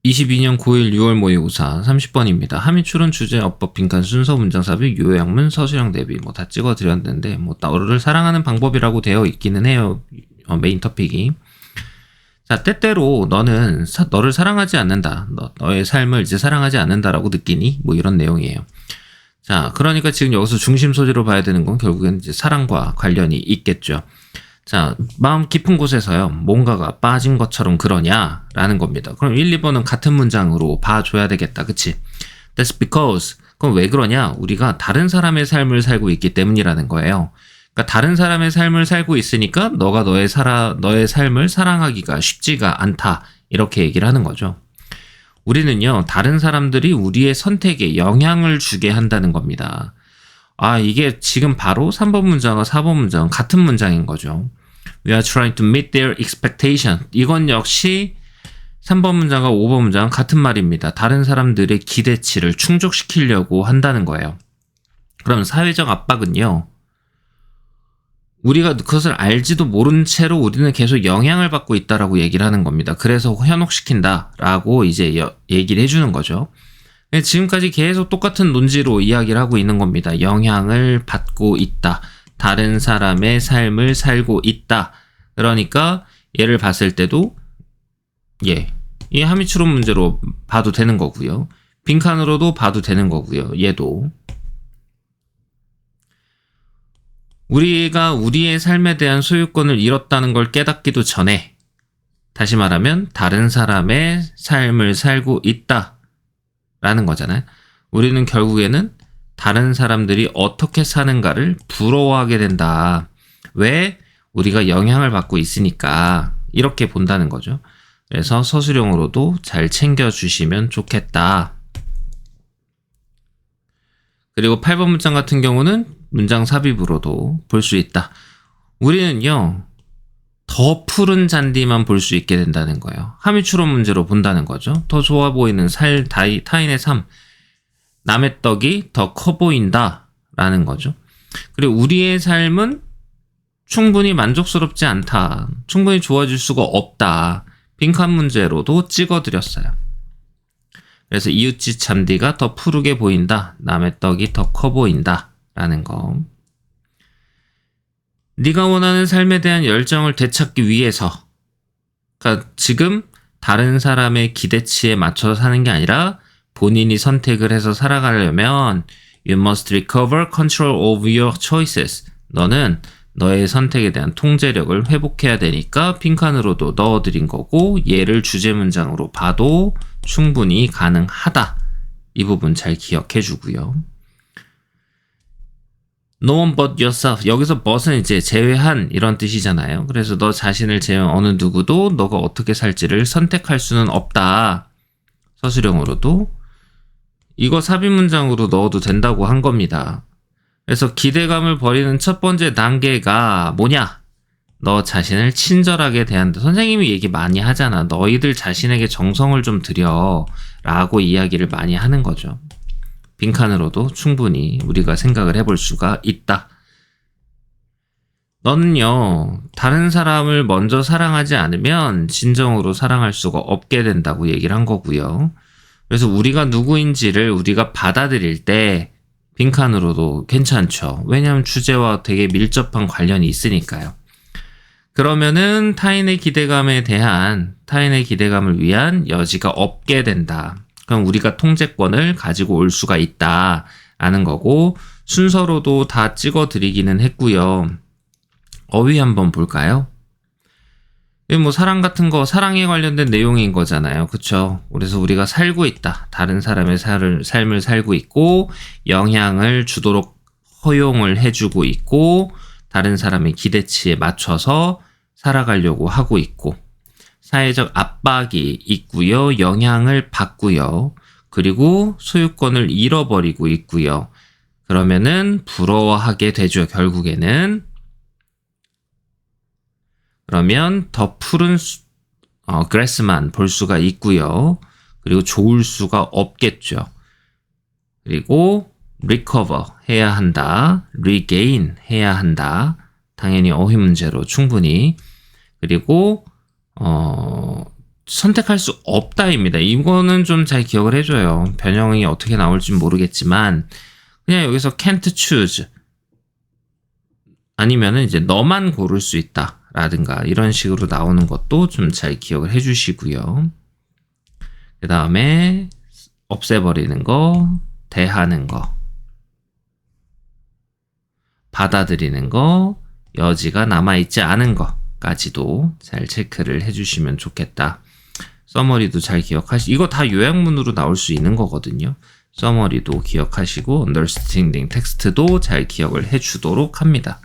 22년 9일 6월 모의고사 30번입니다. 함의출은 주제, 어법, 빈칸, 순서, 문장 삽입, 요약문, 서술형 대비 뭐 다 찍어드렸는데 뭐 너를 사랑하는 방법이라고 되어 있기는 해요. 메인 토픽이. 자, 때때로 너는 너를 사랑하지 않는다. 너의 삶을 이제 사랑하지 않는다라고 느끼니? 뭐 이런 내용이에요. 자, 그러니까 지금 여기서 중심 소재로 봐야 되는 건 결국엔 이제 사랑과 관련이 있겠죠. 자, 마음 깊은 곳에서요, 뭔가가 빠진 것처럼 그러냐라는 겁니다. 그럼 1, 2번은 같은 문장으로 봐줘야 되겠다. 그치? That's because. 그럼 왜 그러냐? 우리가 다른 사람의 삶을 살고 있기 때문이라는 거예요. 그러니까 다른 사람의 삶을 살고 있으니까 너가 너의 삶을 사랑하기가 쉽지가 않다. 이렇게 얘기를 하는 거죠. 우리는요, 다른 사람들이 우리의 선택에 영향을 주게 한다는 겁니다. 아, 이게 지금 바로 3번 문장과 4번 문장은 같은 문장인 거죠. We are trying to meet their expectation. 이건 역시 3번 문장과 5번 문장은 같은 말입니다. 다른 사람들의 기대치를 충족시키려고 한다는 거예요. 그럼 사회적 압박은요, 우리가 그것을 알지도 모른 채로 우리는 계속 영향을 받고 있다라고 얘기를 하는 겁니다. 그래서 현혹시킨다라고 이제 얘기를 해주는 거죠. 지금까지 계속 똑같은 논지로 이야기를 하고 있는 겁니다. 영향을 받고 있다. 다른 사람의 삶을 살고 있다. 그러니까 얘를 봤을 때도 이 함의추론 문제로 봐도 되는 거고요. 빈칸으로도 봐도 되는 거고요. 얘도. 우리가 우리의 삶에 대한 소유권을 잃었다는 걸 깨닫기도 전에, 다시 말하면 다른 사람의 삶을 살고 있다 라는 거잖아요. 우리는 결국에는 다른 사람들이 어떻게 사는가를 부러워하게 된다. 왜? 우리가 영향을 받고 있으니까 이렇게 본다는 거죠. 그래서 서술형으로도 잘 챙겨주시면 좋겠다. 그리고 8번 문장 같은 경우는 문장 삽입으로도 볼 수 있다. 우리는요, 더 푸른 잔디만 볼 수 있게 된다는 거예요. 함의추론 문제로 본다는 거죠. 더 좋아 보이는 타인의 삶, 남의 떡이 더 커 보인다 라는 거죠. 그리고 우리의 삶은 충분히 만족스럽지 않다. 충분히 좋아질 수가 없다. 빈칸 문제로도 찍어드렸어요. 그래서 이웃집 잔디가 더 푸르게 보인다. 남의 떡이 더 커 보인다 라는 거. 네가 원하는 삶에 대한 열정을 되찾기 위해서, 그러니까 지금 다른 사람의 기대치에 맞춰서 사는 게 아니라 본인이 선택을 해서 살아가려면 You must recover control of your choices. 너는 너의 선택에 대한 통제력을 회복해야 되니까 빈칸으로도 넣어드린 거고, 얘를 주제 문장으로 봐도 충분히 가능하다. 이 부분 잘 기억해 주고요. No one but yourself. 여기서 but은 이제 제외한 이런 뜻이잖아요. 그래서 너 자신을 제외한 어느 누구도 너가 어떻게 살지를 선택할 수는 없다. 서술형으로도. 이거 삽입 문장으로 넣어도 된다고 한 겁니다. 그래서 기대감을 버리는 첫 번째 단계가 뭐냐? 너 자신을 친절하게 대한다. 선생님이 얘기 많이 하잖아. 너희들 자신에게 정성을 좀 들여 라고 이야기를 많이 하는 거죠. 빈칸으로도 충분히 우리가 생각을 해볼 수가 있다. 너는요, 다른 사람을 먼저 사랑하지 않으면 진정으로 사랑할 수가 없게 된다고 얘기를 한 거고요. 그래서 우리가 누구인지를 우리가 받아들일 때 빈칸으로도 괜찮죠. 왜냐하면 주제와 되게 밀접한 관련이 있으니까요. 그러면은 타인의 기대감을 위한 여지가 없게 된다. 그럼 우리가 통제권을 가지고 올 수가 있다라는 거고, 순서로도 다 찍어드리기는 했고요. 어휘 한번 볼까요? 뭐 사랑 같은 거, 사랑에 관련된 내용인 거잖아요. 그쵸? 그래서 우리가 살고 있다. 다른 사람의 삶을 살고 있고, 영향을 주도록 허용을 해주고 있고, 다른 사람의 기대치에 맞춰서 살아가려고 하고 있고, 사회적 압박이 있고요. 영향을 받고요. 그리고 소유권을 잃어버리고 있고요. 그러면은 부러워하게 되죠. 결국에는. 그러면 더 푸른 그래스만 볼 수가 있고요. 그리고 좋을 수가 없겠죠. 그리고 recover 해야 한다. regain 해야 한다. 당연히 어휘 문제로 충분히. 그리고 선택할 수 없다입니다. 이거는 좀 잘 기억을 해줘요. 변형이 어떻게 나올지 모르겠지만 그냥 여기서 can't choose 아니면은 이제 너만 고를 수 있다 라든가 이런 식으로 나오는 것도 좀 잘 기억을 해주시고요. 그 다음에 없애버리는 거, 대하는 거, 받아들이는 거, 여지가 남아있지 않은 것까지도 잘 체크를 해주시면 좋겠다. 서머리도 잘 이거 다 요약문으로 나올 수 있는 거거든요. 서머리도 기억하시고 understanding 텍스트도 잘 기억을 해주도록 합니다.